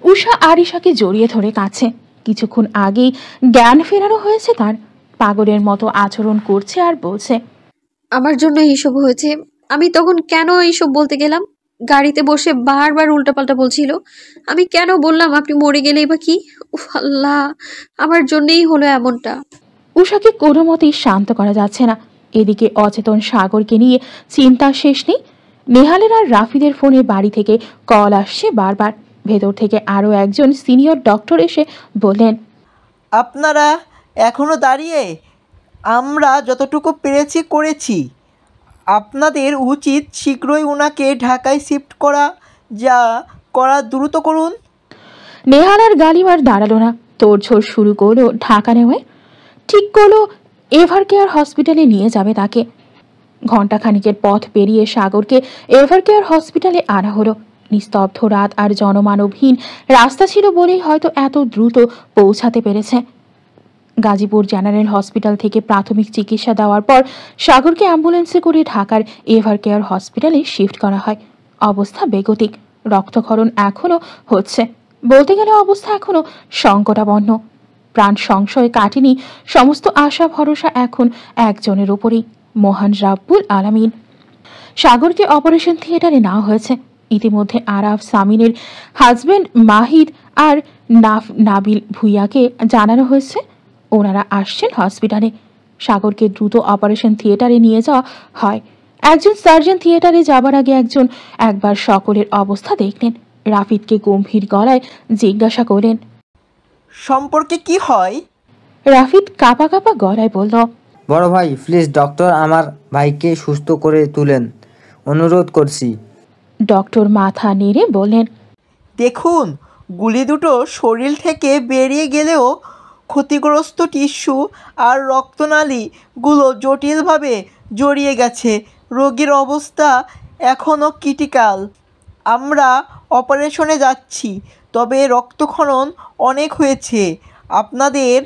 উষা আরিশাকে জড়িয়ে ধরে কাছে। কিছুক্ষণ আগেই জ্ঞান ফেরানো হয়েছে তার। পাগলের মতো আচরণ করছে আর বলছে, আমার জন্য এইসব হয়েছে। আমি তখন কেন এইসব বলতে গেলাম? গাড়িতে বসে বারবার উল্টাপাল্টা বলছিল। আমি কেন বললাম আপনি মরে গেলেই বা কি? উফ আল্লাহ, আমার জন্যই হলো এমনটা। উষাকে কোনো মতেই শান্ত করা যাচ্ছে না। এদিকে অচেতন সাগরকে নিয়ে চিন্তা শেষ নেই। নেহালের আর রাফিদের ফোনে বাড়ি থেকে কল আসছে বারবার। ভেতর থেকে আরও একজন সিনিয়র ডক্টর এসে বললেন, আপনারা এখনো দাঁড়িয়ে? আমরা যতটুকু পেরেছি করেছি। আপনাদের উচিত শীঘ্রই ওনাকে ঢাকায় শিফট করা, যা করা দ্রুত করুন। নেহাল আর গালিবার দাঁড়ালো না, তোড়ঝোড় শুরু করলো ঢাকা নেওয়ায়। ঠিক করলো এভার কেয়ার হসপিটালে নিয়ে যাবে তাকে। ঘণ্টাখানিকের পথ পেরিয়ে সাগরকে এভার কেয়ার হসপিটালে আনা হলো। নিস্তব্ধ রাত আর জনমানবহীন রাস্তা ছিল বলেই হয়তো এত দ্রুত পৌঁছাতে পেরেছে। গাজীপুর জেনারেল হসপিটাল থেকে প্রাথমিক চিকিৎসা দেওয়ার পর সাগরকে অ্যাম্বুলেন্সে করে ঢাকার এভার কেয়ার হসপিটালে শিফট করা হয়। অবস্থা বেগতিক, রক্তক্ষরণ এখনও হচ্ছে। বলতে গেলে অবস্থা এখনও সংকটাপন্ন। প্রাণ সংশয় কাটেনি। সমস্ত আশা ভরসা এখন একজনের উপরেই, মহান রাব্বুল আলামিন। সাগরকে অপারেশন থিয়েটারে নেওয়া হয়েছে। ইতিমধ্যে আরাফ সামিনের হাজব্যান্ড মাহিদ আর নাবিল ভুইয়াকে জানানো হয়েছে ওনারা আসছেন হসপিটালে। সাগরকে দ্রুত অপারেশন থিয়েটারে নিয়ে যাওয়া হয়। একজন সার্জন থিয়েটারে যাবার আগে একবার সকলের অবস্থা দেখলেন। রাফিদকে গম্ভীর গলায় জিজ্ঞাসা করলেন, সম্পর্কে কি হয়? রাফিদ কাঁপা কাঁপা গলায় বলল, বড় ভাই প্লিজ ডক্টর আমার ভাইকে সুস্থ করে তুলেন, অনুরোধ করছি। ডক্টর মাথা নেড়ে বললেন, দেখুন, গুলি দুটো শরীর থেকে বেরিয়ে গেলেও ক্ষতিগ্রস্ত টিস্যু আর রক্তনালীগুলো জটিলভাবে জড়িয়ে গেছে। রোগীর অবস্থা এখনও ক্রিটিক্যাল। আমরা অপারেশনে যাচ্ছি, তবে রক্তক্ষরণ অনেক হয়েছে। আপনাদের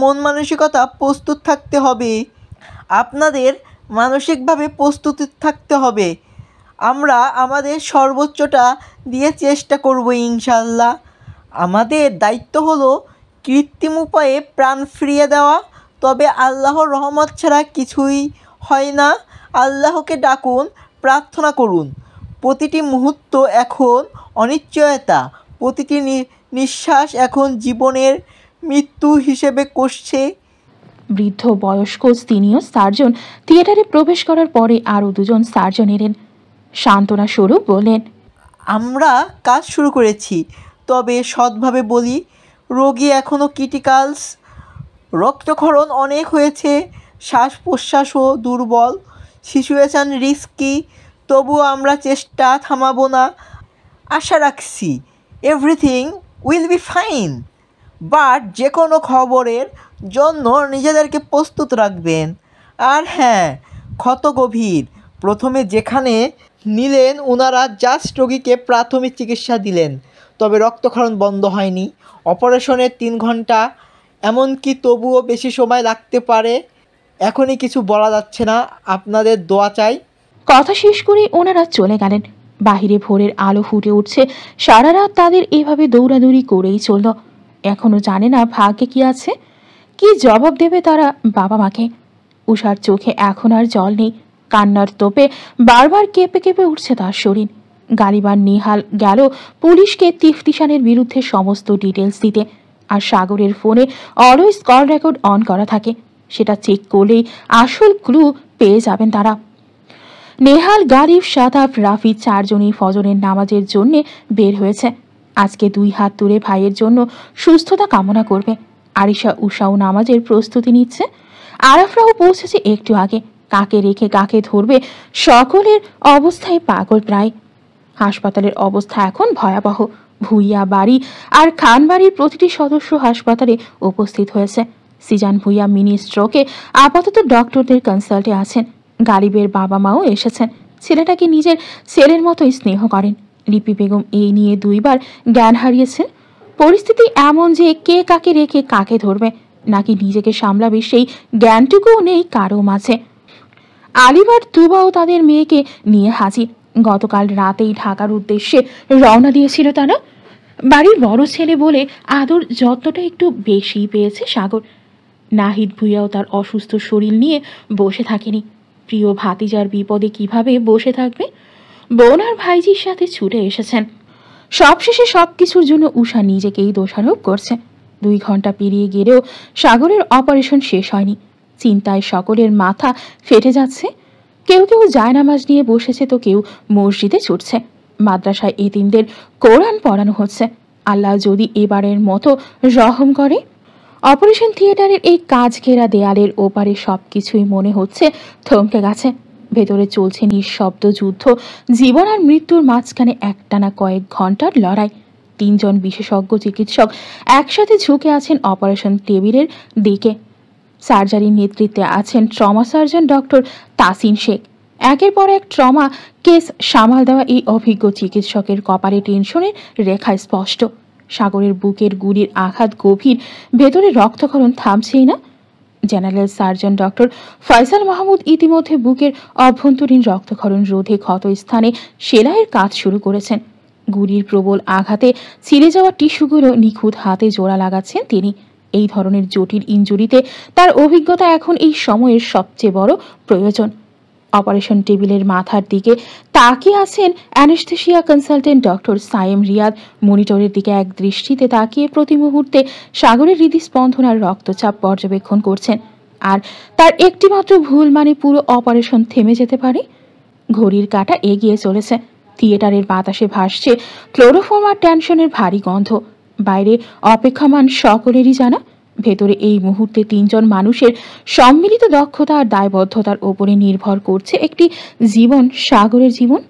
মন মানসিকতা প্রস্তুত থাকতে হবে। আপনাদের মানসিকভাবে প্রস্তুত থাকতে হবে। আমরা আমাদের সর্বোচ্চটা দিয়ে চেষ্টা করব ইনশাল্লাহ। আমাদের দায়িত্ব হলো কৃত্রিম উপায়ে প্রাণ ফিরিয়ে দেওয়া, তবে আল্লাহর রহমত ছাড়া কিছুই হয় না। আল্লাহকে ডাকুন, প্রার্থনা করুন। প্রতিটি মুহূর্ত এখন অনিশ্চয়তা, প্রতিটি নিঃশ্বাস এখন জীবনের মৃত্যু হিসেবে কষছে। বৃদ্ধ বয়স্ক সিনিয়র সার্জন থিয়েটারে প্রবেশ করার পরে আরও দুজন সার্জন এলেন। সান্ত্বনা স্বরূপ বললেন, আমরা কাজ শুরু করেছি, তবে সৎভাবে বলি, রোগী এখনও ক্রিটিক্যালস। রক্তক্ষরণ অনেক হয়েছে, শ্বাস প্রশ্বাসও দুর্বল, সিচুয়েশান রিস্কি। তবুও আমরা চেষ্টা থামাবো না। আশা রাখছি everything will be fine. But যে কোনো খবরের জন্য নিজেদেরকে প্রস্তুত রাখবেন। আর হ্যাঁ, ক্ষত গভীর। প্রথমে যেখানে নিলেন ওনারা জাস্ট রোগীকে প্রাথমিক চিকিৎসা দিলেন, তবে রক্তক্ষরণ বন্ধ হয়নি। অপারেশনের 3 ঘন্টা, এমনকি তবুও বেশি সময় লাগতে পারে। এখনই কিছু বলা যাচ্ছে না, আপনাদের দোয়া চাই। কথা শেষ করে ওনারা চলে গেলেন। বাহিরে ভোরের আলো ফুটে উঠছে। সারা রাত তাদের এভাবে দৌড়াদৌড়ি করেই চলল। এখনো জানে না ভাগ্যে কি আছে, কি জবাব দেবে তারা বাবা মাকে। উষার চোখে এখন আর জল নেই। কান্নার তোপে বারবার কেঁপে কেঁপে উঠছে তার শরীর। গালিবার নেহাল গেল পুলিশকে তিফতিসানের বিরুদ্ধে সমস্ত ডিটেলস দিতে। আর সাগরের ফোনে অলওয়েজ কল রেকর্ড অন করা থাকে, সেটা চেক করলেই আসল ক্লু পেয়ে যাবেন তারা। নেহাল, গালিব, শাদাব, রাফি 4 জনই ফজরের নামাজের জন্যে বের হয়েছে। আজকে 2 হাত তুলে ভাইয়ের জন্য সুস্থতা কামনা করবে। আরিশা উষাও নামাজের প্রস্তুতি নিচ্ছে। আরাফরাও পৌঁছেছে একটু আগে। কাকে রেখে কাকে ধরবে, সকলের অবস্থায় পাগল প্রায়। হাসপাতালের অবস্থা এখন ভয়াবহ। ভুইয়া বাড়ি আর খান বাড়ির প্রতিটি সদস্য হাসপাতালে উপস্থিত হয়েছে। সিজান ভুইয়া মিনি স্ট্রোকে আপাতত ডক্টরদের কনসাল্টে আছেন। গালিবের বাবা মাও এসেছেন। ছেলেটাকে নিজের ছেলের মতোই স্নেহ করেন। লিপি বেগম এই নিয়ে 2 বার জ্ঞান হারিয়েছেন। পরিস্থিতি এমন যে কে কাকে রেখে কাকে ধরবে, নাকি নিজেকে সামলাবে, সেই জ্ঞানটুকুও নেই কারো মাঝে। আলিবার তুবাও তাদের মেয়েকে নিয়ে হাজির। গতকাল রাতেই ঢাকার উদ্দেশ্যে রওনা দিয়েছিল তারা। বাড়ির বড় ছেলে বলে আদর যতটা একটু বেশি পেয়েছে সাগর। নাহিদ ভুইয়াও তার অসুস্থ শরীর নিয়ে বসে থাকেনি। প্রিয় ভাতিজার বিপদে কিভাবে বসে থাকবে? বোন আর ভাইজির সাথে ছুটে এসেছেন। সবশেষে সব কিছুর জন্য উষা নিজেকেই দোষারোপ করছে। 2 ঘন্টা পেরিয়ে গেলেও সাগরের অপারেশন শেষ হয়নি। চিন্তায় সকলের মাথা ফেটে যাচ্ছে। কেউ কেউ জায়নামাজ নিয়ে বসেছে, তো কেউ মসজিদে ছুটছে। মাদ্রাসায় এতিমদের কোরআন পড়ানো হচ্ছে। আল্লাহ যদি এবারের মতো রহম করে। অপারেশন থিয়েটারের এই কাজ ঘেরা দেয়ালের ওপারে সবকিছুই মনে হচ্ছে থমকে গেছে। ভেতরে চলছে নিঃশব্দ যুদ্ধ, জীবন আর মৃত্যুর মাঝখানে একটানা কয়েক ঘন্টার লড়াই। 3 জন বিশেষজ্ঞ চিকিৎসক একসাথে ঝুঁকে আছেন অপারেশন টেবিলের দিকে। সার্জারির নেতৃত্বে আছেন trauma surgeon doctor Tasin Sheikh. একের পর এক ট্রমা কেস সামাল দেওয়া এই অভিজ্ঞ চিকিৎসকের কপালে টেনশনের রেখা স্পষ্ট। সাগরের বুকের গুলির আঘাত গভীর, ভেতরে রক্তক্ষরণ থামছেই না। General surgeon doctor Faisal Mahmud ইতিমধ্যে বুকের অভ্যন্তরীণ রক্তক্ষরণ রোধে ক্ষত স্থানে সেলাইয়ের কাজ শুরু করেছেন। গুলির প্রবল আঘাতে ছিঁড়ে যাওয়া টিস্যুগুলো নিখুঁত হাতে জোড়া লাগাচ্ছেন তিনি। এই ধরনের জটিল ইনজুরিতে তার অভিজ্ঞতা এখন এই সময়ের সবচেয়ে বড় প্রয়োজন। অপারেশন টেবিলের মাথার দিকে তাকিয়ে আছেন anaesthesia consultant doctor Sayem Riyad. মনিটরের দিকে এক দৃষ্টিতে তাকিয়ে প্রতি মুহূর্তে সাগরের হৃদস্পন্দন আর রক্তচাপ পর্যবেক্ষণ করছেন। আর তার একটিমাত্র ভুল মানে পুরো অপারেশন থেমে যেতে পারে। ঘড়ির কাঁটা এগিয়ে চলেছে। থিয়েটারের বাতাসে ভাসছে ক্লোরোফর্ম আর টেনশনের ভারী গন্ধ। বাইরে অপেক্ষমান সকলেরই জানা, ভেতরে এই মুহূর্তে 3 জন মানুষের সম্মিলিত দক্ষতা আর দায়বদ্ধতার ওপরে নির্ভর করছে একটি জীবন, সাগরের জীবন।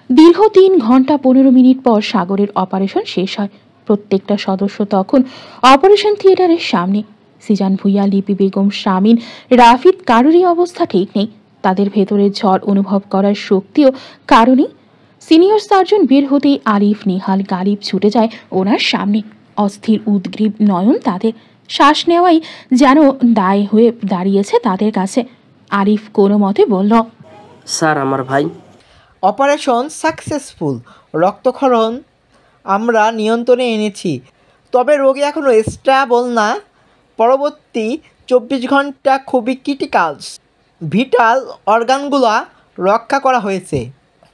দীর্ঘ 3 ঘন্টা 15 মিনিট পর সাগরের অপারেশন শেষ হয়। প্রত্যেকটা সদস্য তখন অপারেশন থিয়েটারের সামনে। সিজান ভুইয়া, লিপি বেগম, শামিন, রাফিদ কারোরই অবস্থা ঠিক নেই। তাদের ভেতরে ঝড় অনুভব করার শক্তিও কারণেই। সিনিয়র সার্জন বের হতেই আলিফ, নিহাল, গালিব ছুটে যায় ওনার সামনে। অস্থির উদ্গ্রীব নয়ন তাদের। শ্বাস নেওয়াই যেন দায় হয়ে দাঁড়িয়েছে তাদের কাছে। আলিফ কোনো মতে বলল, স্যার, আমার ভাই। Operation successful. রক্তক্ষরণ আমরা নিয়ন্ত্রণে এনেছি, তবে রোগী এখনও স্টেবল না। পরবর্তী 24 ঘন্টা খুবই ক্রিটিক্যালস। ভিটাল অর্গানগুলো রক্ষা করা হয়েছে,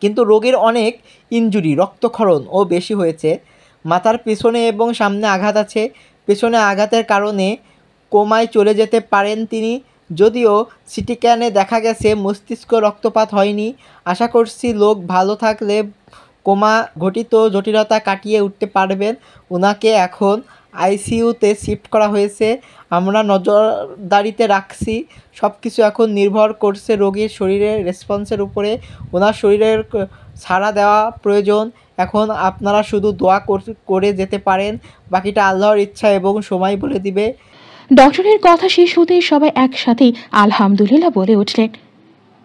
কিন্তু রোগীর অনেক ইনজুরি, রক্তক্ষরণ ও বেশি হয়েছে। মাথার পেছনে এবং সামনে আঘাত আছে। পেছনে আঘাতের কারণে কোমায় চলে যেতে পারেন তিনি, যদিও সিটি স্ক্যানে দেখা গেছে মস্তিষ্ক রক্তপাত হয়নি। আশা করছি লোক ভালো থাকলে কোমা ঘটিত জটিলতা কাটিয়ে উঠতে পারবেন। ওনাকে এখন আইসিইউতে শিফট করা হয়েছে। আমরা নজরদারিতে রাখছি। সব কিছু এখন নির্ভর করছে রোগীর শরীরের রেসপন্সের উপরে। ওনার শরীরের ছাড়া দেওয়া প্রয়োজন। এখন আপনারা শুধু দোয়া করে যেতে পারেন, বাকিটা আল্লাহর ইচ্ছা এবং সময় বলে দিবে। ডক্টরের কথা শেষ হতেই সবাই একসাথেই আলহামদুলিল্লাহ বলে উঠলেন।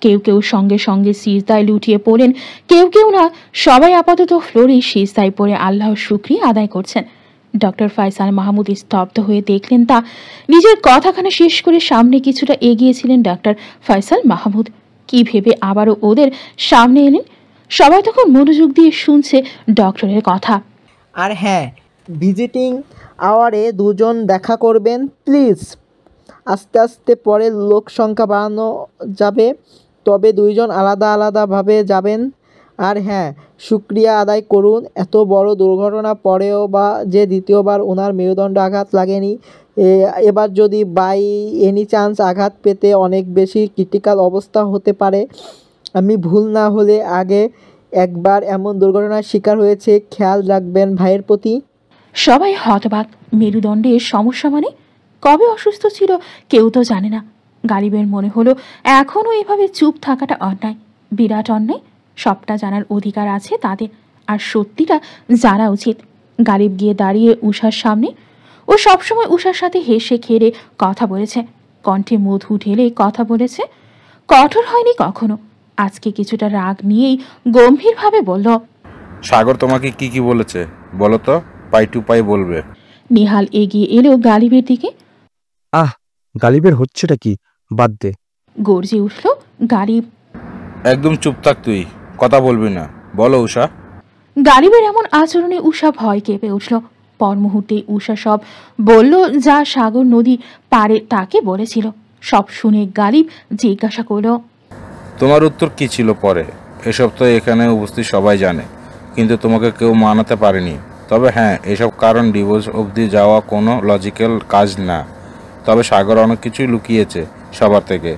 কেউ কেউ সঙ্গে সঙ্গে সিজদায় লুটিয়ে পড়েন, কেউ কেউ না। সবাই আপাতত ফ্লোরে সিজদায় পড়ে আল্লাহর শুকরিয়া আদায় করছেন। ডক্টর ফয়সাল মাহমুদ স্তব্ধ হয়ে দেখলেন তা। নিজের কথাখানা শেষ করে সামনে কিছুটা এগিয়েছিলেন ডক্টর ফয়সাল মাহমুদ। কি ভেবে আবারও ওদের সামনে এলেন। সবাই তখন মনোযোগ দিয়ে শুনছে ডক্টরের কথা। আর হ্যাঁ, ভিজিটিং আওয়ারে 2 জন দেখা করবেন প্লিজ। আস্তে আস্তে পরে লোক সংখ্যা বাড়ানো যাবে, তবে 2 জন আলাদা আলাদাভাবে যাবেন। আর হ্যাঁ, শুক্রিয়া আদায় করুন, এত বড় দুর্ঘটনা পরেও বা যে দ্বিতীয়বার ওনার মেরুদণ্ড আঘাত লাগেনি। এবার যদি বাই এনি চান্স আঘাত পেতে অনেক বেশি ক্রিটিক্যাল অবস্থা হতে পারে। আমি ভুল না হলে আগে একবার এমন দুর্ঘটনার শিকার হয়েছে। খেয়াল রাখবেন ভাইয়ের প্রতি। সবাই হতবাক। মেরুদণ্ডের সমস্যা মানে? কবে অসুস্থ ছিল কেউ তো জানে না। গালিবের মনে হলো এখনও এভাবে চুপ থাকাটা অন্যায়, বিরাট অন্যায়। সবটা জানার অধিকার আছে তাদের, আর সত্যিটা জানা উচিত। গালিব গিয়ে দাঁড়িয়ে উষার সামনে। ও সবসময় উষার সাথে হেসে খেলে কথা বলেছে, কণ্ঠে মধু ঢেলে কথা বলেছে। কঠোর হয়নি কখনো। আজকে কিছুটা রাগ নিয়েই গম্ভীরভাবে বলল, সাগর তোমাকে কি কি বলেছে বলো তো, পাই টু পাই বলবে। নিহাল এগিয়ে এলো গালিবের দিকে। গালিবের হচ্ছেটা কি, বাদ দে। গর্জে উঠল গালিব। একদম চুপ থাক তুই, কথা বলবি না। বলো উষা। গালিবের এমন আচরণে উষা ভয় কেঁপে উঠল। পর মুহূর্তে উষা সব বলল যা সাগর নদী পারে তাকে বলেছিল। সব শুনে গালিব জিজ্ঞাসা করল, তোমার উত্তর কি ছিল পরে? এসব তো এখানে উপস্থিত সবাই জানে, কিন্তু তোমাকে কেউ মানাতে পারেনি। তবে হ্যাঁ, এসব কারণ ডিভোর্স অবধি যাওয়া কোনো লজিক্যাল কাজ না। তবে সাগর অনেক কিছুই লুকিয়েছে সবার থেকে।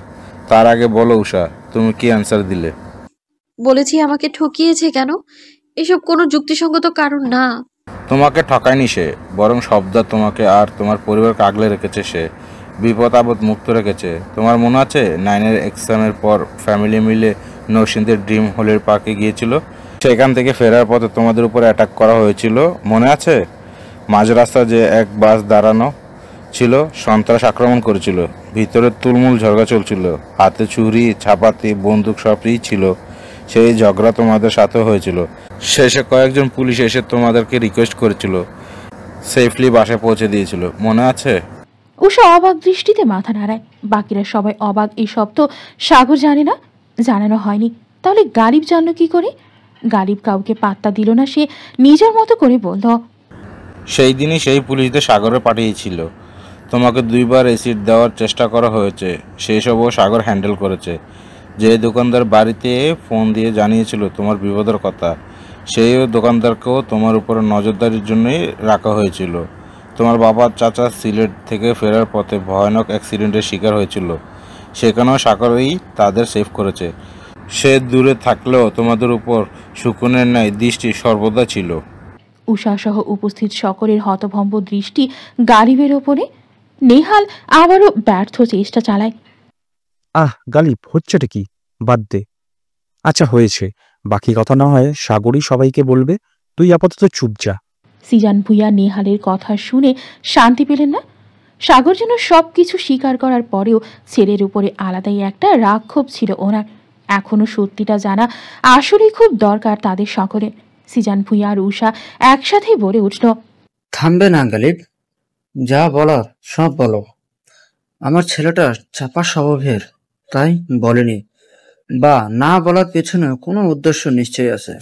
তার আগে বলো উষা, তুমি কি অ্যান্সার দিলে? বলেছি আমাকে ঠকিয়েছে কেন? এসব কোনো যুক্তিসঙ্গত কারণ না। তোমাকে ঠকায়নি সে, বরং শব্দা তোমাকে আর তোমার পরিবারকে আগলে রেখেছে। সে বিপদ আপদ মুক্ত রেখেছে। তোমার মনে আছে 9-এর এক্সামের পর ফ্যামিলি মিলে নরসিংদের ড্রিম হোলের পার্কে গিয়েছিল? সেখান থেকে ফেরার পথে তোমাদের উপর অ্যাটাক করা হয়েছিল, মনে আছে? মাঝ রাস্তা যে এক বাস দাঁড়ানো ছিল, সন্ত্রাস আক্রমণ করেছিল। ভিতরে তুলমুল ঝগড়া চলছিল, হাতে ছুরি ছাপাতি বন্দুক সবই ছিল। সেই ঝগড়া তোমাদের সাথে হয়েছিল। শেষে কয়েকজন পুলিশ এসে তোমাদেরকে রিকোয়েস্ট করেছিল, সেফলি বাসায় পৌঁছে দিয়েছিল, মনে আছে? উষা অবাক দৃষ্টিতে মাথা নাড়ায়। বাকিরা সবাই অবাক। এসব তো সাগর জানে না, জানানো হয়নি। তাহলে গালিব জানলো কি করে? গালিব কাউকে পাত্তা দিল না। সে নিজের মতো করে বলল, সেই দিনই সেই পুলিশদের সাগরে পাঠিয়েছিল। তোমাকে 2বার অ্যাসিড দেওয়ার চেষ্টা করা হয়েছে, সেই সবও সাগর হ্যান্ডেল করেছে। যে দোকানদার বাড়িতে ফোন দিয়ে জানিয়েছিল তোমার বিপদের কথা, সেই দোকানদারকেও তোমার উপরে নজরদারির জন্যই রাখা হয়েছিল। তোমার বাবার চাচা সিলেট থেকে ফেরার পথে ভয়ানক অ্যাক্সিডেন্টের শিকার হয়েছিল, সেখানেও সাগরই তাদের সেভ করেছে। সে দূরে থাকলেও তোমাদের উপর শকুনের ন্যায় দৃষ্টি সর্বদা ছিল। উষা সহ উপস্থিত সকলের হতভম্ব দৃষ্টি গালিবের ওপরে। নেহাল আবারও ব্যর্থ চেষ্টা চালায়। গালিব, হচ্ছেটা কি? বাদ দে। আচ্ছা হয়েছে, বাকি কথা না হয় সাগরই সবাইকে বলবে। তুই আপাতত চুপ যা। সিজান ভুইয়া নেহালের কথা শুনে শান্তি পেলেন না। সাগর যেন সবকিছু স্বীকার করার পরেও ছেলের উপরে আলাদাই একটা রাগ ক্ষোভ ছিল ওনার। এখনো সত্যিটা জানা আসলেই খুব দরকার তাদের সকলে। সিজান ভুইয়া আর উষা একসাথেই বলে উঠল, থামবে না গালিব, যা বলার সব বলো। আমার ছেলেটা চাপা স্বভাবের, তাই বলেনি, বা না বলার পেছনে কোনো উদ্দেশ্য নিশ্চয়ই আছে।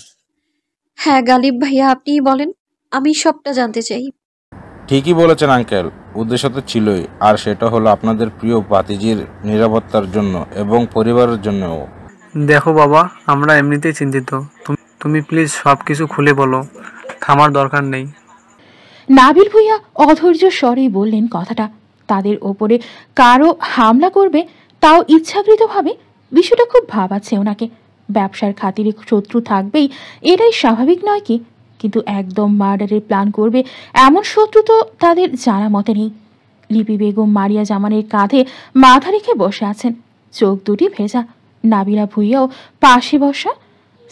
হ্যাঁ গালিব ভাইয়া, আপনিই বলেন, আমি সবটা জানতে চাই। ঠিকই বলেছেন আঙ্কেল, উদ্দেশ্য তো ছিলই, আর সেটা হলো আপনাদের প্রিয় ভাতিজির নিরাপত্তার জন্য এবং পরিবারের জন্যও। দেখো বাবা, আমরা এমনিতেই চিন্তিত। তুমি প্লিজ সব কিছু খুলে বলো, থামার দরকার নেই। নাবিল ভুইয়া অধৈর্য স্বরেই বললেন কথাটা। তাদের ওপরে কারো হামলা করবে, তাও ইচ্ছাকৃতভাবে, বিষয়টা খুব ভাবাচ্ছে ওনাকে। ব্যবসার খাতিরে শত্রু থাকবেই, এটাই স্বাভাবিক নয় কি? কিন্তু একদম মার্ডারের প্ল্যান করবে এমন শত্রু তো তাদের জানা মতে নেই। লিপি বেগম মারিয়া জামানের কাঁধে মাথা রেখে বসে আছেন, চোখ দুটি ভেজা। নাবিলা ভুইয়াও পাশে বসা।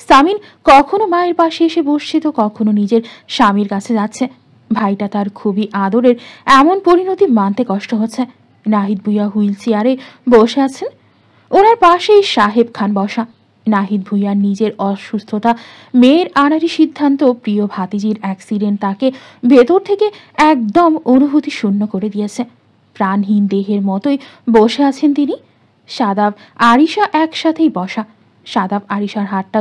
সামিন কখনো মায়ের পাশে এসে বসছে, তো কখনো নিজের স্বামীর কাছে যাচ্ছে। ভাইটা তার খুবই আদরের, এমন পরিণতি মানতে কষ্ট হচ্ছে। নাহিদ ভুইয়া হুইল চেয়ারে বসে আছেন, ওনার পাশেই সাহেব খান বসা। নাহিদ ভুইয়ার নিজের অসুস্থতা, মেয়ের আনারি সিদ্ধান্ত, প্রিয় ভাতিজির অ্যাক্সিডেন্ট তাকে ভেতর থেকে একদম অনুভূতি শূন্য করে দিয়েছে। প্রাণহীন দেহের মতোই বসে আছেন তিনি। সাদাব আরিশা একসাথেই বসা। সাদাব আরিশার হাতটা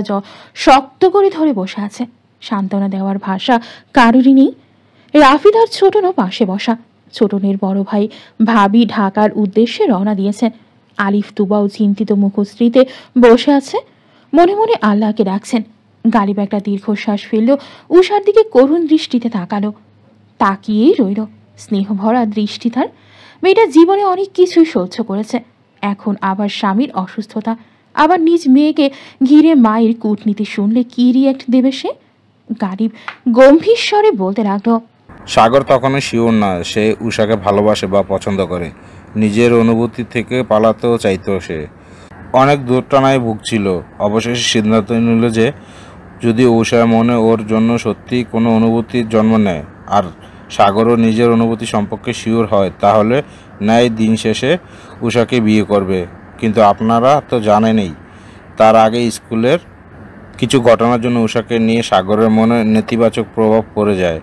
শক্ত করে ধরে বসে আছে। সান্ত্বনা দেওয়ার ভাষা কারোরই নেই। রাফিদার ছোটনও পাশে বসা। ছোটনের বড় ভাই ভাবি ঢাকার উদ্দেশ্যে রওনা দিয়েছেন। আলিফ তুবাও চিন্তিত মুখশ্রীতে বসে আছে, মনে মনে আল্লাহকে ডাকছেন। গালিব একটা দীর্ঘশ্বাস ফেলল, উষার দিকে করুণ দৃষ্টিতে তাকালো। তাকিয়েই রইল, স্নেহ ভরা দৃষ্টি তার। মেয়েটা জীবনে অনেক কিছুই সহ্য করেছে, এখন আবার স্বামীর অসুস্থতা, আবার নিজ মেয়েকে ঘিরে মায়ের কূটনীতি শুনলে কি রিয়াক্ট দেবে সে? গালিব গম্ভীর স্বরে বলতে লাগলো, সাগর তখনও শিওর না সে উষাকে ভালোবাসে বা পছন্দ করে। নিজের অনুভূতি থেকে পালাতেও চাইতো সে। অনেক দূরটানায় ভুগছিল। অবশেষে সিদ্ধান্ত নিল যে যদি উষার মনে ওর জন্য সত্যি কোনো অনুভূতির জন্ম নেয়, আর সাগরও নিজের অনুভূতি সম্পর্কে শিওর হয়, তাহলে ন্যায় দিন শেষে উষাকে বিয়ে করবে। কিন্তু আপনারা তো জানেনই, তার আগে স্কুলের কিছু ঘটনার জন্য উষাকে নিয়ে সাগরের মনে নেতিবাচক প্রভাব পড়ে যায়।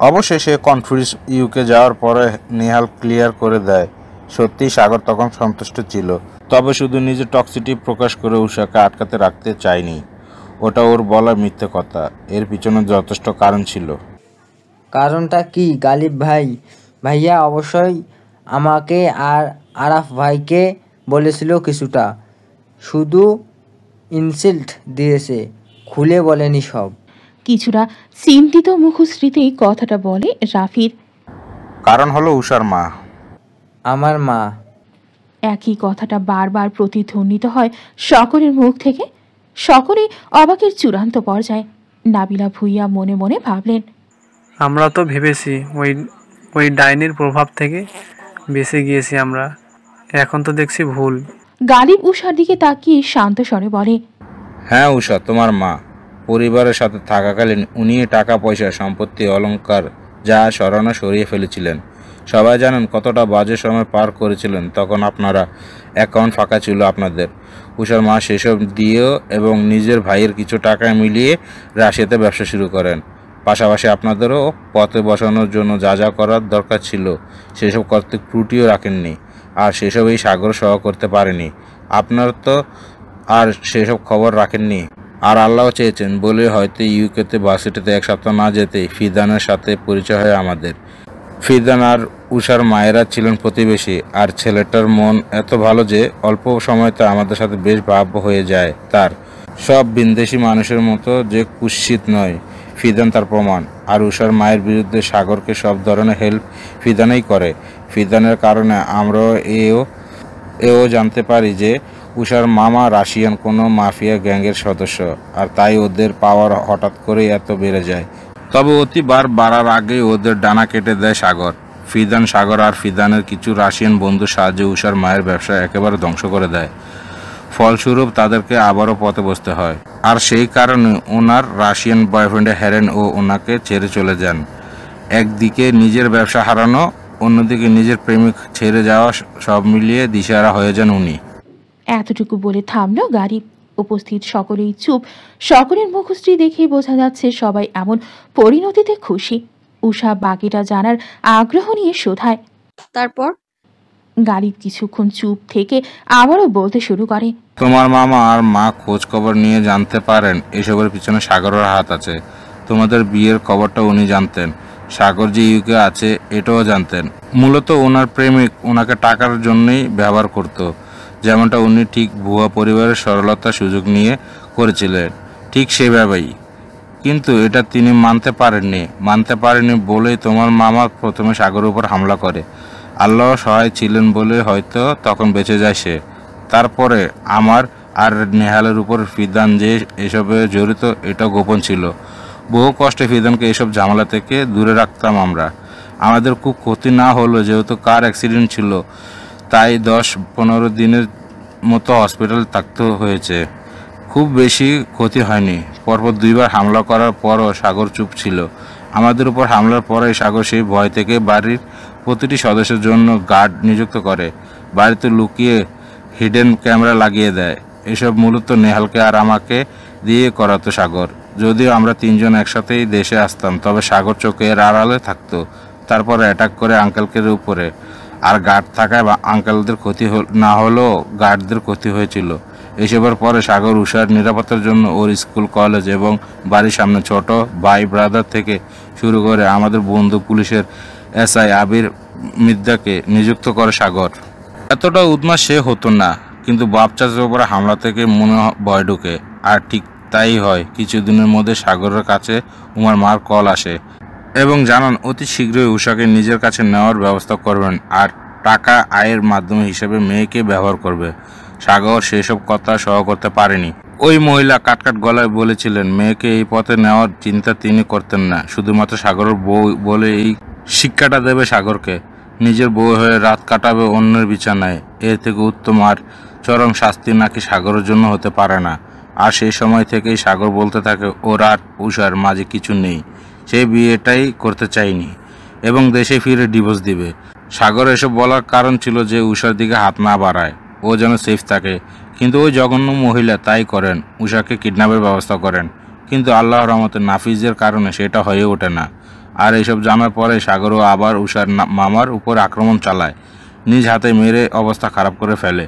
অবশেষে কনফিউজ ইউকে যাওয়ার পরে নেহাল ক্লিয়ার করে দেয় সত্যিই সাগর তখন সন্তুষ্ট ছিল, তবে শুধু নিজের টক্সিটি প্রকাশ করে উষাকে আটকাতে রাখতে চায়নি। ওটা ওর বলা মিথ্যে কথা। এর পিছনে যথেষ্ট কারণ ছিল। কারণটা কি গালিব ভাই? ভাইয়া অবশ্যই আমাকে আর আরাফ ভাইকে বলেছিল কিছুটা, শুধু ইনসাল্ট দিয়েছে, খুলে বলেনি সব। কিছুটা চিন্তিত মুখশ্রীতেই কথাটা বলে রাফির। কারণ হলো উষার মা। আমার মা। একই কথাটা বারবার প্রতিধ্বনিত হয় সকলের মুখ থেকে। সকলেই অবাকের চূড়ান্ত পর্যায়ে। নাবিলা ভুইয়া মনে মনে ভাবলেন, আমরা তো ভেবেছি ওই ডাইনির প্রভাব থেকে বেঁচে গিয়েছি আমরা, এখন তো দেখছি ভুল। গালিব উষার দিকে তাকিয়ে শান্ত স্বরে বলে, হ্যাঁ উষা তোমার মা। পরিবারের সাথে থাকাকালীন উনি টাকা পয়সা সম্পত্তি অলংকার যা সরানো সরিয়ে ফেলেছিলেন। সবাই জানেন কতটা বাজে সময় পার করেছিলেন তখন। আপনারা অ্যাকাউন্ট ফাঁকা ছিল আপনাদের। উষার মা সেসব দিয়েও এবং নিজের ভাইয়ের কিছু টাকা মিলিয়ে রাশিয়াতে ব্যবসা শুরু করেন। পাশাপাশি আপনাদেরও পথে বসানোর জন্য যা যা করার দরকার ছিল সেসব করতে ত্রুটিও রাখেননি। আর সেসব এই সাগর সহ করতে পারেনি। আপনার তো আর সেসব খবর রাখেননি। আর আল্লাহ চেয়েছেন বলে হয়তো ইউকেতে ভার্সিটিতে এক সপ্তাহ না যেতেই ফিদানের সাথে পরিচয় হয় আমাদের। ফিদান আর উষার মায়েরা ছিলেন প্রতিবেশী। আর ছেলেটার মন এত ভালো যে অল্প সময়তে আমাদের সাথে বেশ ভাব হয়ে যায়। তার সব বিদেশি মানুষের মতো যে কুৎসিত নয়, ফিদান তার প্রমাণ। আর উষার মায়ের বিরুদ্ধে সাগরকে সব ধরনের হেল্প ফিদানেই করে। ফিদানের কারণে আমরাও এও জানতে পারি যে উষার মামা রাশিয়ান কোনো মাফিয়া গ্যাংয়ের সদস্য। আর তাই ওদের পাওয়ার হঠাৎ করেই এত বেড়ে যায়। তবে অতিবার বাড়ার আগেই ওদের ডানা কেটে দেয় সাগর। ফিদান সাগর আর ফিদানের কিছু রাশিয়ান বন্ধুর সাহায্যে উষার মায়ের ব্যবসা একেবারে ধ্বংস করে দেয়। ফলস্বরূপ তাদেরকে আবারও পথে বসতে হয়। আর সেই কারণে ওনার রাশিয়ান বয়ফ্রেন্ডে হেরেন ও ওনাকে ছেড়ে চলে যান। একদিকে নিজের ব্যবসা হারানো, অন্যদিকে নিজের প্রেমিক ছেড়ে যাওয়া, সব মিলিয়ে দিশেহারা হয়ে যান উনি। এতটুকু বলে থামলো গাড়ি। উপস্থিত সকলেই চুপ। সকলের মুখশ্রী দেখেই বোঝা যাচ্ছে সবাই এমন পরিণতিতে খুশি। উষা বাকিটা জানার আগ্রহ নিয়ে শোধায়। তারপর গালিব কিছুক্ষণ চুপ থেকে আবারও বলতে শুরু করে, তোমার মামা আর মা খোঁজ খবর নিয়ে জানতে পারেন এসবের পিছনে সাগরের হাত আছে। তোমাদের বিয়ের খবরটা উনি জানতেন। সাগর যে ইউকে আছে এটাও জানতেন। মূলত ওনার প্রেমিক ওনাকে টাকার জন্যই ব্যবহার করত, যেমনটা উনি ঠিক ভুয়া পরিবারের সরলতার সুযোগ নিয়ে করেছিলেন, ঠিক সেভাবেই। কিন্তু এটা তিনি মানতে পারেননি বলেই তোমার মামা প্রথমে সাগরের উপর হামলা করে। আল্লাহ সহায় ছিলেন বলে হয়তো তখন বেঁচে যায় সে। তারপরে আমার আর নেহালের উপর ফিদান যে এসবে জড়িত এটা গোপন ছিল। বহু কষ্টে ফিদানকে এসব ঝামেলা থেকে দূরে রাখতাম আমরা। আমাদের খুব ক্ষতি না হলো, যেহেতু কার অ্যাক্সিডেন্ট ছিল তাই 10-15 দিনের মতো হসপিটাল থাকতে হয়েছে। খুব বেশি ক্ষতি হয়নি। পরপর 2বার হামলা করার পরও সাগর চুপ ছিল। আমাদের উপর হামলার পরে সাগর সেই ভয় থেকে বাড়ির প্রতিটি সদস্যের জন্য গার্ড নিযুক্ত করে। বাড়িতে লুকিয়ে হিডেন ক্যামেরা লাগিয়ে দেয়। এসব মূলত নেহালকে আর আমাকে দিয়ে করাতো সাগর। যদিও আমরা 3জন একসাথেই দেশে আসতাম, তবে সাগর চোখের আড়ালে থাকতো। তারপর অ্যাটাক করে আঙ্কেলকের উপরে। আর গার্ড থাকায় আঙ্কেলদের ক্ষতি না হলেও গার্ডদের ক্ষতি হয়েছিল। এসবের পরে সাগর উষার নিরাপত্তার জন্য ওর স্কুল, কলেজ এবং বাড়ির সামনে ছোট ভাই ব্রাদার থেকে শুরু করে আমাদের বন্ধু পুলিশের এসআই আবির মির্জাকে নিযুক্ত করে সাগর। এতটা উদ্মাস সে হতো না, কিন্তু বাপ চাচার উপরে হামলা থেকে মনে ভয় ঢুকে। আর ঠিক তাই হয়। কিছুদিনের মধ্যে সাগরের কাছে উমার মার কল আসে এবং জানান অতি শীঘ্রই উষাকে নিজের কাছে নেওয়ার ব্যবস্থা করবেন আর টাকা আয়ের মাধ্যম হিসেবে মেয়েকে ব্যবহার করবে। সাগর সেসব কথা সহ করতে পারেনি। ওই মহিলা কাটকাট গলায় বলেছিলেন মেয়েকে এই পথে নেওয়ার চিন্তা তিনি করতেন না, শুধুমাত্র সাগরের বউ বলে এই শিক্ষাটা দেবে সাগরকে। নিজের বউ হয়ে রাত কাটাবে অন্যের বিছানায়। এর থেকে উত্তম আর চরম শাস্তি নাকি সাগরের জন্য হতে পারে না। আর সেই সময় থেকেই সাগর বলতে থাকে ওর আর উষার মাঝে কিছু নেই। সে বিয়েটাই করতে চায়নি এবং দেশে ফিরে ডিভোর্স দিবে। সাগর এসব বলার কারণ ছিল যে উষার দিকে হাত না বাড়ায়, ও যেন সেফ থাকে। কিন্তু ওই জঘন্য মহিলা তাই করেন, উষাকে কিডন্যাপের ব্যবস্থা করেন। কিন্তু আল্লাহর রহমতে নাফিজের কারণে সেটা হয়ে ওঠে না। আর এইসব জানার পরে সাগরও আবার উষার মামার উপর আক্রমণ চালায়, নিজ হাতে মেরে অবস্থা খারাপ করে ফেলে।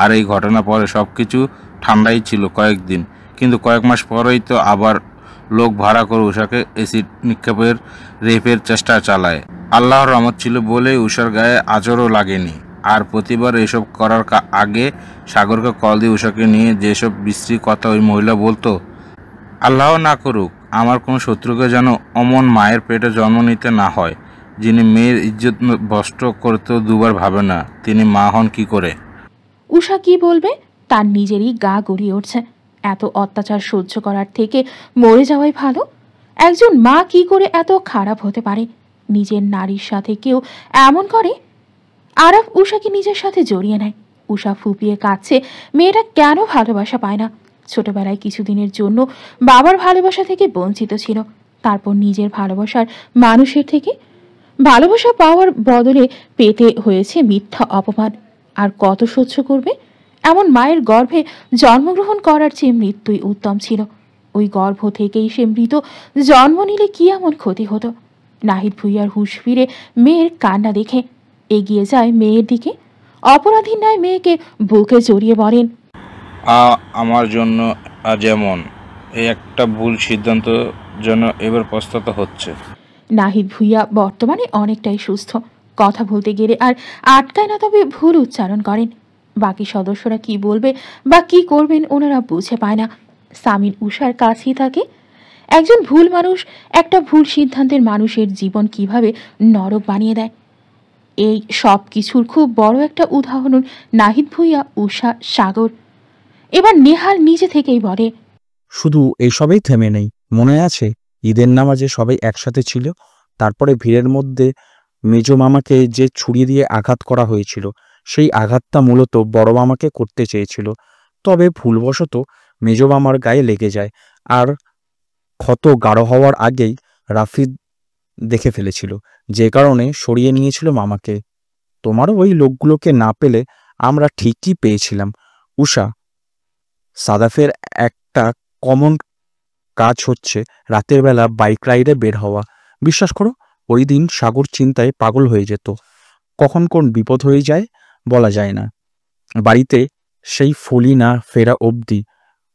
আর এই ঘটনার পরে সব কিছু ঠান্ডাই ছিল কয়েকদিন, কিন্তু কয়েক মাস পরেই তো আবার লোক ভাড়া করে উষাকে অ্যাসিড নিক্ষেপের রেপের চেষ্টা চালায়। আল্লাহর রহমত ছিল বলেই উষার গায়ে আজরও লাগেনি। আর প্রতিবার এসব করার আগে সাগরকে কল দিয়ে উষাকে নিয়ে যেসব বিশ্রী কথা ওই মহিলা বলতো, আল্লাহ না করুক আমার কোনো শত্রুকে যেন অমন মায়ের পেটে জন্ম নিতে না হয়, যিনি মেয়ের ইজ্জত ভ্রষ্ট করতেও দুবার ভাবে না, তিনি মা হন কি করে। উষা কি বলবে, তার নিজেরই গা গড়িয়ে উঠছে। এত অত্যাচার সহ্য করার থেকে মরে যাওয়াই ভালো। একজন মা কি করে এত খারাপ হতে পারে? নিজের নারীর সাথে কেউ এমন করে? আরাফ উষাকে নিজের সাথে জড়িয়ে নেয়। উষা ফুপিয়ে কাঁদছে, মেয়েটা কেন ভালোবাসা পায় না? ছোটবেলায় কিছুদিনের জন্য বাবার ভালোবাসা থেকে বঞ্চিত ছিল, তারপর নিজের ভালোবাসার মানুষের থেকে ভালোবাসা পাওয়ার বদলে পেতে হয়েছে মিথ্যা অপমান। আর কত সহ্য করবে? এমন মায়ের গর্ভে জন্মগ্রহণ করার চেয়ে মৃত্যুই উত্তম ছিল। ওই গর্ভ থেকেই সে মৃত জন্ম নিলে কি এমন ক্ষতি হতো? নাহিদ ভুইয়ার হুঁশ ফিরে মেয়ের কান্না দেখে এগিয়ে যায় মেয়ের দিকে। অপরাধীর ন্যায় মেয়েকে বুকে জড়িয়ে বলেন, আমার জন্য যেমন এই একটা ভুল সিদ্ধান্ত যেন এবার পস্তাতে হচ্ছে। নাহিদ ভুইয়া বর্তমানে অনেকটাই সুস্থ, কথা বলতে গেলে আর আটকায় না, তবে ভুল উচ্চারণ করেন। বাকি সদস্যরা কি বলবে বা কি করবেন ওনারা বুঝে পায় না। সামিন উষার কাছেই থাকে। একজন ভুল মানুষ একটা ভুল সিদ্ধান্তের মানুষের জীবন কিভাবে নরক বানিয়ে দেয়, এই সব কিছুর খুব বড় একটা উদাহরণ নাহিদ ভুইয়া, উষা, সাগর। এবার নেহাল নিজে থেকেই বলে, শুধু এসবেই থেমে নেই। মনে আছে ঈদের নামাজে সবাই একসাথে ছিল, তারপরে ভিড়ের মধ্যে মেজো মামাকে যে ছুরি দিয়ে আঘাত করা হয়েছিল, সেই আঘাতটা মূলত বড় মামাকে করতে চেয়েছিল, তবে ভুলবশত মেজো মামার গায়ে লেগে যায়। আর ক্ষত গাঢ় হওয়ার আগেই রাফিদ দেখে ফেলেছিল, যে কারণে সরিয়ে নিয়েছিল মামাকে। তোমারও ওই লোকগুলোকে না পেলে আমরা ঠিকই পেয়েছিলাম। উষা, সাদাফের একটা কমন কাজ হচ্ছে রাতের বেলা বাইক রাইডে বের হওয়া। বিশ্বাস করো, ওই দিন সাগর চিন্তায় পাগল হয়ে যেত। কখন কোন বিপদ হয়ে যায় বলা যায় না। বাড়িতে সেই ফলি না ফেরা অবধি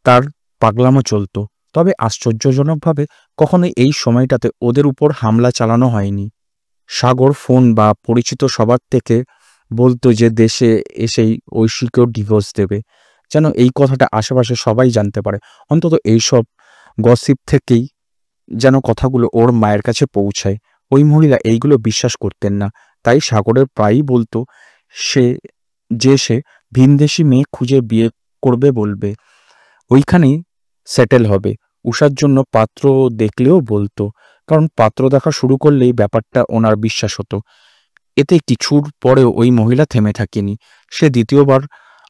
তার পাগলামো চলতো, তবে আশ্চর্যজনকভাবে কখনোই এই সময়টাতে ওদের উপর হামলা চালানো হয়নি। সাগর ফোন বা পরিচিত সবার থেকে বলতো যে দেশে এসেই ঐশীকেও ডিভোর্স দেবে, যেন এই কথাটা আশেপাশে সবাই জানতে পারে। অন্তত এইসব গসিপ থেকেই যেন কথাগুলো ওর মায়ের কাছে পৌঁছায়। ওই মহিলা এইগুলো বিশ্বাস করতেন না, তাই সাগরের প্রায়ই বলতো সে ভিনদেশি মেয়ে খুঁজে বিয়ে করবে, বলবে ওইখানেই সেটেল হবে। উষার জন্য পাত্র দেখলেও বলতো, কারণ পাত্র দেখা শুরু করলেই ব্যাপারটা ওনার বিশ্বাস হতো। এতে কিছুর পরেও ওই মহিলা থেমে থাকেনি। সে দ্বিতীয়বার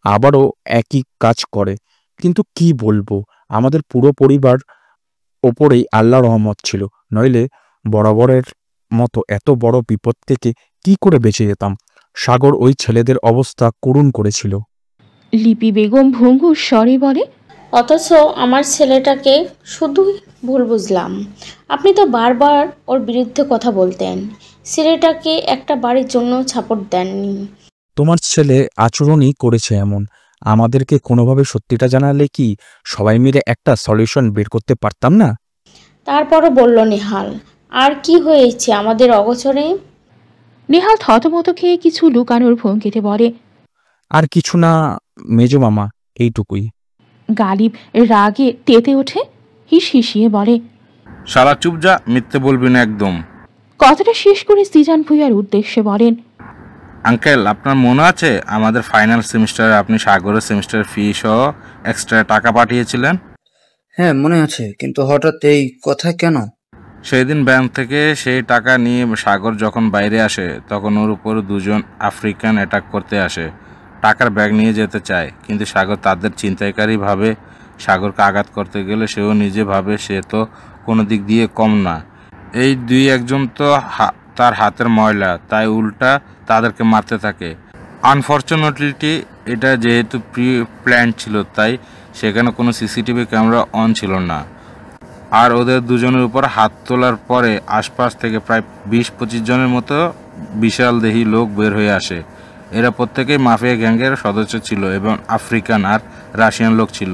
আবারও একই কাজ করে। কিন্তু কি বলবো, আমাদের পুরো পরিবার ওপরেই আল্লাহ রহমত ছিল, নইলে বরাবরের মতো এত বড় বিপদ থেকে কি করে বেঁচে যেতাম। সাগর ওই ছেলেদের অবস্থা করুণ করেছিল। লিপি বেগম ভঙ্গুর স্বরে বলে, অথচ আমার ছেলেটাকে শুধুই ভুল বুঝলাম। আপনি তো বারবার ওর বিরুদ্ধে কথা বলতেন, ছেলেটাকে একটা বাড়ির জন্য সাপোর্ট দেননি। তোমার ছেলে আচরণই করেছে এমন। আমাদেরকে কোনোভাবে সত্যিটা জানালে কি সবাই মিলে একটা সলিউশন বের করতে পারতাম না? তারপরও বলল নেহাল, আর কি হয়েছে আমাদের অগোচরে? নেহাল থতমত খেয়ে কিছু লুকানোর ভঙ্গিতে বলে, আর কিছু না মেজো মামা, এইটুকুই। গালিব রাগে তেতে ওঠে, হিসিয়ে বলে, শালা চুপ যা, মিথ্যে বলবি না একদম। কথাটা শেষ করে সিজান ভুইয়ার উদ্দেশ্যে বলেন, আঙ্কেল, আপনার মনে আছে আমাদের ফাইনাল সেমিস্টারে আপনি সাগরের সেমিস্টার ফি সহ এক্সট্রা টাকা পাঠিয়েছিলেন? হ্যাঁ মনে আছে, কিন্তু হঠাৎ এই কথা কেন? সেই দিন ব্যাংক থেকে সেই টাকা নিয়ে সাগর যখন বাইরে আসে, তখন ওর উপর দুজন আফ্রিকান অ্যাটাক করতে আসে। টাকার ব্যাগ নিয়ে যেতে চায়, কিন্তু সাগর তাদের ছিনতাইকারী ভাবে। সাগরকে আঘাত করতে গেলে সেও নিজে ভাবে সে তো কোনো দিক দিয়ে কম না। এই দুই একজন তো তার হাতের ময়লা, তাই উল্টা তাদেরকে মারতে থাকে। আনফর্চুনেটলি এটা যেহেতু প্রি প্ল্যান ছিল, তাই সেখানে কোনো সিসিটিভি ক্যামেরা অন ছিল না। আর ওদের দুজনের উপর হাত তোলার পরে আশপাশ থেকে প্রায় 20-25 জনের মতো বিশাল দেহী লোক বের হয়ে আসে। এরা প্রত্যেকেই মাফিয়া গ্যাংয়ের সদস্য ছিল এবং আফ্রিকান আর রাশিয়ান লোক ছিল।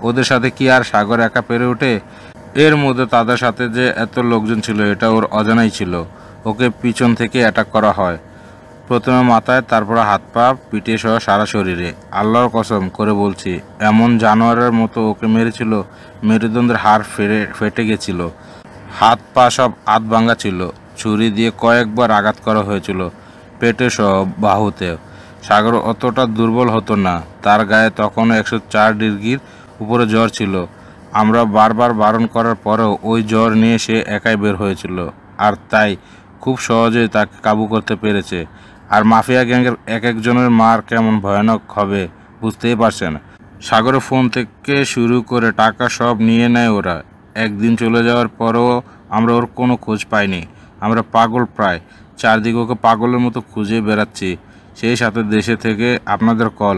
ওদের সাথে কি আর সাগর একা পেরে ওঠে? এর মধ্যে তাদের সাথে যে এত লোকজন ছিল এটা ওর অজানাই ছিল। ওকে পিছন থেকে অ্যাটাক করা হয়, প্রথমে মাথায়, তারপরে হাত পা, পিঠে সহ সারা শরীরে। আল্লাহর কসম করে বলছি, এমন জানোয়ারের মতো ওকে মেরেছিল, মেরুদণ্ডের হাড় ফেটে গেছিল, হাত পা সব আধ ভাঙা ছিল। ছুরি দিয়ে কয়েকবার আঘাত করা হয়েছিল, পেটে সহ বাহুতে। সাগর অতটা দুর্বল হতো না, তার গায়ে তখনও 104 ডিগ্রির উপরে জ্বর ছিল। আমরা বারবার বারণ করার পরেও ওই জ্বর নিয়ে সে একাই বের হয়েছিল, আর তাই খুব সহজেই তাকে কাবু করতে পেরেছে। আর মাফিয়া গ্যাংয়ের এক একজনের মার কেমন ভয়ানক হবে বুঝতেই পারছেন। সাগরের ফোন থেকে শুরু করে টাকা সব নিয়ে নেয় ওরা। একদিন চলে যাওয়ার পরেও আমরা ওর কোনো খোঁজ পাইনি। আমরা পাগল, প্রায় চারদিকে ওকে পাগলের মতো খুঁজে বেড়াচ্ছি। সেই সাথে দেশে থেকে আপনাদের কল।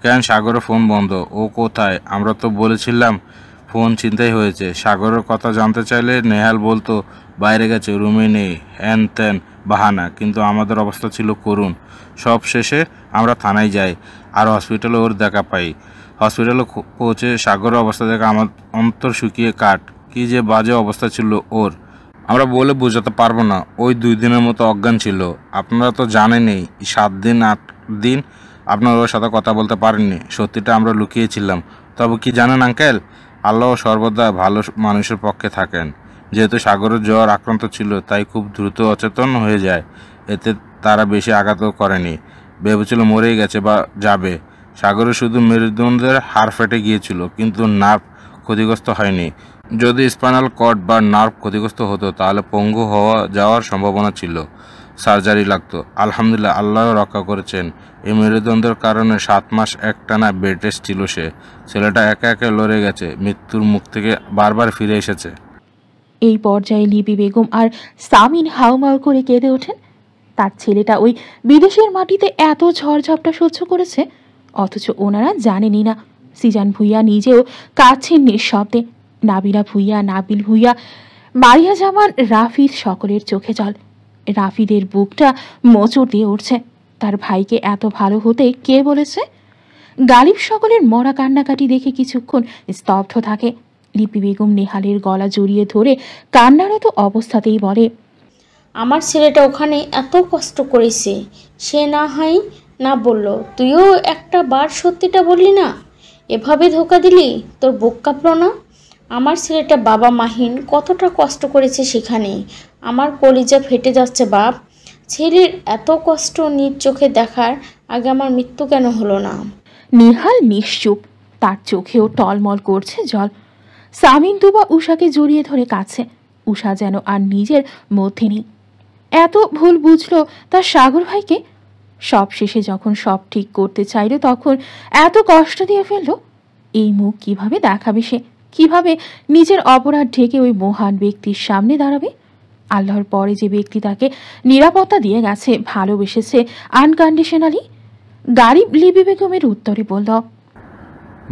কেন সাগরের ফোন বন্ধ? ও কোথায়? আমরা তো বলেছিলাম ফোন ছিনতাই হয়েছে। সাগরের কথা জানতে চাইলে নেহাল বলতো বাইরে গেছে, রুমে নেই, হ্যান ত্যান বাহানা। কিন্তু আমাদের অবস্থা ছিল করুণ। সব শেষে আমরা থানায় যাই আর হসপিটালে ওর দেখা পাই। হসপিটালে পৌঁছে সাগরের অবস্থা দেখে আমার অন্তর শুকিয়ে কাঠ। কী যে বাজে অবস্থা ছিল ওর, আমরা বলে বোঝাতে পারবো না। ওই 2 দিনের মতো অজ্ঞান ছিল। আপনারা তো জানেনই, 7 দিন 8 দিন আপনারা ওর সাথে কথা বলতে পারেননি। সত্যিটা আমরা লুকিয়েছিলাম। তবে কি জানেন আঙ্কেল, আল্লাহ সর্বদা ভালো মানুষের পক্ষে থাকেন। যেহেতু সাগরের জ্বর আক্রান্ত ছিল, তাই খুব দ্রুত অচেতন হয়ে যায়। এতে তারা বেশি আঘাতও করেনি, ভেবেছিল মরেই গেছে বা যাবে। সাগরের শুধু মেরুদণ্ডের হাড় ফেটে গিয়েছিল, কিন্তু নার্ভ ক্ষতিগ্রস্ত হয়নি। যদি স্পাইনাল কর্ড বা নার্ভ ক্ষতিগ্রস্ত হতো তাহলে পঙ্গু যাওয়ার সম্ভাবনা ছিল, সার্জারি লাগতো। আলহামদুলিল্লাহ, আল্লাহ রক্ষা করেছেন। এই মেরুদণ্ডের কারণে 7 মাস একটানা বেড রেস্ট ছিল সে। ছেলেটা একা একা লড়ে গেছে, মৃত্যুর মুখ থেকে বারবার ফিরে এসেছে। এই পর্যায়ে লিপি বেগম আর সামিন হাউমাউ করে কেঁদে ওঠেন। তার ছেলেটা ওই বিদেশের মাটিতে এত ঝড়ঝাপটা সহ্য করেছে, অথচ ওনারা জানেনই না। সিজান ভুইয়া নিজেও কাঁদছেন নিঃশব্দে। নাবিলা ভুইয়া, নাবিল ভুইয়া, মারিয়া জামান, রাফিদ, সকলের চোখে জল। রাফিদের বুকটা মোচড় দিয়ে উঠছে। তার ভাইকে এত ভালো হতে কে বলেছে? গালিব সকলের মরা কান্নাকাটি দেখে কিছুক্ষণ স্তব্ধ থাকে। লিপি বেগম নেহালের গলা জড়িয়ে ধরে কান্নারত অবস্থাতেই বলে, আমার ছেলেটা ওখানে এত কষ্ট করেছে, সে না হয় না বলল, তুইও একটা বার সত্যিটা বললি না, এভাবে ধোকা দিলি, তোর বুক কাঁপলো না? আমার ছেলেটা বাবা মাহিন কতটা কষ্ট করেছে সেখানে, আমার কলিজা ফেটে যাচ্ছে বাপ। ছেলের এত কষ্ট নিজ চোখে দেখার আগে আমার মৃত্যু কেন হলো না? নেহাল নিশ্চুপ, তার চোখেও টলমল করছে জল। সামিন দুবা উষাকে জড়িয়ে ধরে কাছে। উষা যেন আর নিজের মধ্যে নেই। এত ভুল বুঝলো তার সাগর ভাইকে। সব শেষে যখন সব ঠিক করতে চাইল তখন এত কষ্ট দিয়ে ফেলল। এই মুখ কিভাবে দেখাবে সে? কিভাবে নিজের অপরাধ ঢেকে ওই মহান ব্যক্তির সামনে দাঁড়াবে? আল্লাহর পরে যে ব্যক্তি তাকে নিরাপত্তা দিয়ে গেছে, ভালোবেসেছে আনকন্ডিশনালি। গারিব লিপি বেগমের উত্তরে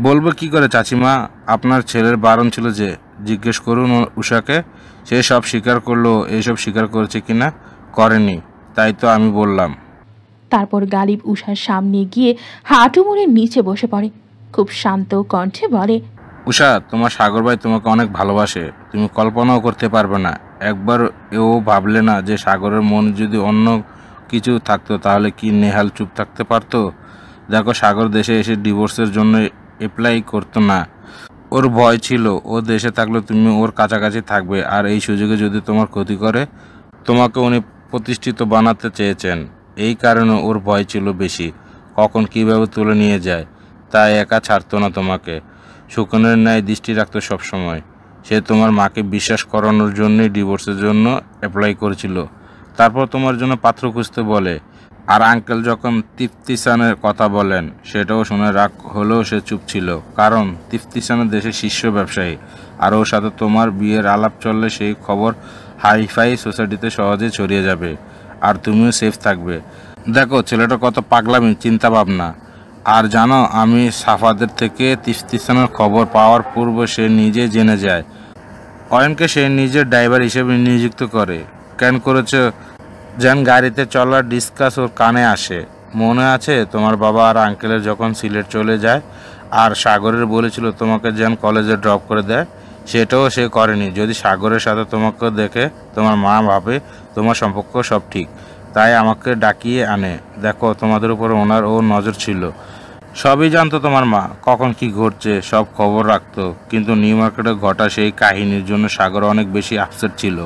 বলবো কি করে চাচিমা, আপনার ছেলের বারণ ছিল যে জিজ্ঞেস করুন উষাকে, সে সব স্বীকার করলো। এইসব স্বীকার করেছে কিনা? করেনি, তাই তো আমি বললাম। তারপর গালিব উষার সামনে গিয়ে হাঁটু মুড়ে নিচে বসে পড়ে। খুব শান্ত কণ্ঠে বলে, উষা, তোমার সাগর ভাই তোমাকে অনেক ভালোবাসে, তুমি কল্পনাও করতে পারবে না। একবার এও ভাবলে না যে সাগরের মন যদি অন্য কিছু থাকতো তাহলে কি নেহাল চুপ থাকতে পারতো? দেখো, সাগর দেশে এসে ডিভোর্সের জন্য অ্যাপ্লাই করতো না। ওর ভয় ছিল ও দেশে থাকলে তুমি ওর কাছাকাছি থাকবে, আর এই সুযোগে যদি তোমার ক্ষতি করে। তোমাকে উনি প্রতিষ্ঠিত বানাতে চেয়েছেন, এই কারণে ওর ভয় ছিল বেশি, কখন কীভাবে তুলে নিয়ে যায়। তাই একা ছাড়তো না তোমাকে, শুকনের ন্যায় দৃষ্টি রাখতো সবসময়। সে তোমার মাকে বিশ্বাস করানোর জন্যই ডিভোর্সের জন্য অ্যাপ্লাই করেছিল। তারপর তোমার জন্য পাত্র খুঁজতে বলে। আর আঙ্কেল যখন তিফতিসানের কথা বলেন সেটাও শুনে রাগ হলেও সে চুপ ছিল, কারণ তিফতিসানের দেশের শীর্ষ ব্যবসায়ী। আর ওর সাথে তোমার বিয়ের আলাপ চললে সেই খবর হাইফাই সোসাইটিতে সহজে ছড়িয়ে যাবে, আর তুমিও সেফ থাকবে। দেখো ছেলেটা কত পাগলামি চিন্তা ভাবনা। আর জানো, আমি সাফাদের থেকে তিফতিসানের খবর পাওয়ার পূর্বে সে নিজে জেনে যায়। অয়নকে সে নিজের ড্রাইভার হিসেবে নিযুক্ত করে। কেন করেছে যেন গাড়িতে চলার ডিসকাস ওর কানে আসে। মনে আছে তোমার বাবা আর আঙ্কেলের যখন সিলেট চলে যায়, আর সাগরের বলেছিল তোমাকে যেন কলেজে ড্রপ করে দেয়, সেটাও সে করেনি। যদি সাগরের সাথে তোমাকে দেখে তোমার মা ভাবে তোমার সম্পর্ক সব ঠিক, তাই আমাকে ডাকিয়ে আনে। দেখো, তোমাদের উপর ওনার ও নজর ছিল, সবই জানতো তোমার মা, কখন কি ঘটছে সব খবর রাখতো। কিন্তু নিউ মার্কেটে ঘটা সেই কাহিনীর জন্য সাগর অনেক বেশি আপসেট ছিল।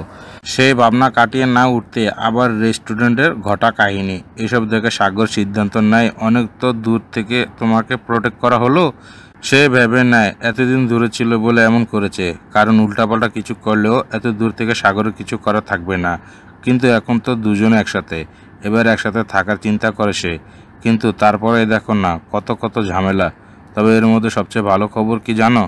সেই ভাবনা কাটিয়ে না উঠতে আবার রেস্টুরেন্টের ঘটা কাহিনী, এসব দেখে সাগর সিদ্ধান্ত নেয় অনেক তো দূর থেকে তোমাকে প্রোটেক্ট করা হলো। সে ভেবে নেয় এতদিন দূরে ছিল বলে এমন করেছে, কারণ উল্টাপাল্টা কিছু করলেও এত দূর থেকে সাগরের কিছু করা থাকবে না। কিন্তু এখন তো দুজনে একসাথে, এবার একসাথে থাকার চিন্তা করে সে। কিন্তু তারপরে দেখো না কত কত ঝামেলা। তবে এর মধ্যে সবচেয়ে ভালো খবর কি জানো?